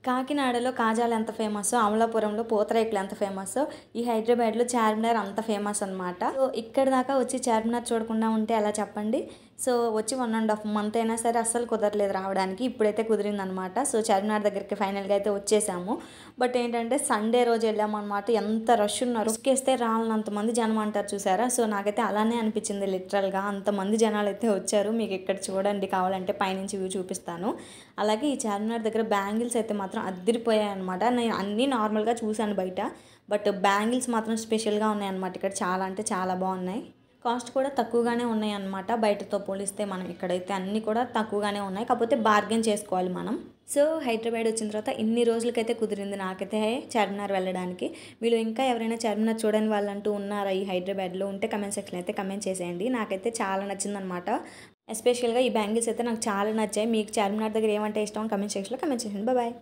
కాకినాడలో కాజాలు ఎంత ఫేమస్సో, అమలాపురంలో పూతరేకులు ఎంత ఫేమస్సో, ఈ హైదరాబాద్లో చార్మినార్ అంత ఫేమస్ అనమాట. సో ఇక్కడ దాకా వచ్చి చార్మినార్ చూడకుండా ఉంటే ఎలా చెప్పండి. సో వచ్చి 1.5 మంత్ అయినా సరే అస్సలు కుదరలేదు రావడానికి. ఇప్పుడైతే కుదిరిందనమాట. సో చార్మినార్ దగ్గరికి ఫైనల్గా అయితే వచ్చేసాము. బట్ ఏంటంటే సండే రోజు వెళ్ళామన్నమాట. ఎంత రష్ ఉన్నారు, ఉసుకేస్తే రాలనంత మంది జనం అంటారు చూసారా. సో నాకైతే అలానే అనిపించింది లిటరల్గా. అంతమంది జనాలు అయితే వచ్చారు. మీకు ఇక్కడ చూడండి, కావాలంటే పైనుంచి వ్యూ చూపిస్తాను. అలాగే ఈ చార్మినార్ దగ్గర బ్యాంగిల్స్ అయితే మాత్రం అద్దరిపోయాయి అనమాట. నేను అన్నీ నార్మల్గా చూశాను బయట, బట్ బ్యాంగిల్స్ మాత్రం స్పెషల్గా ఉన్నాయన్నమాట. ఇక్కడ చాలా అంటే చాలా బాగున్నాయి. కాస్ట్ కూడా తక్కువగానే ఉన్నాయి అన్నమాట. బయటతో పోలిస్తే మనం ఇక్కడైతే అన్నీ కూడా తక్కువగానే ఉన్నాయి, కాకపోతే బార్గెన్ చేసుకోవాలి మనం. సో హైదరాబాద్ వచ్చిన తర్వాత ఇన్ని రోజులకైతే కుదిరింది నాకైతే చార్మినార్ వెళ్ళడానికి. మీరు ఇంకా ఎవరైనా చార్మినార్ చూడని వాళ్ళంటూ ఉన్నారా ఈ హైదరాబాద్లో ఉంటే కమెంట్ సెక్షన్లో అయితే కమెంట్ చేసేయండి. నాకైతే చాలా నచ్చిందనమాట. ఎస్పెషల్గా ఈ బ్యాంగిల్స్ అయితే నాకు చాలా నచ్చాయి. మీకు చార్మినార్ దగ్గర ఏమంటే ఇష్టం కమెంట్ సెక్షన్లో కమెంట్ చేయండి. బాయ్.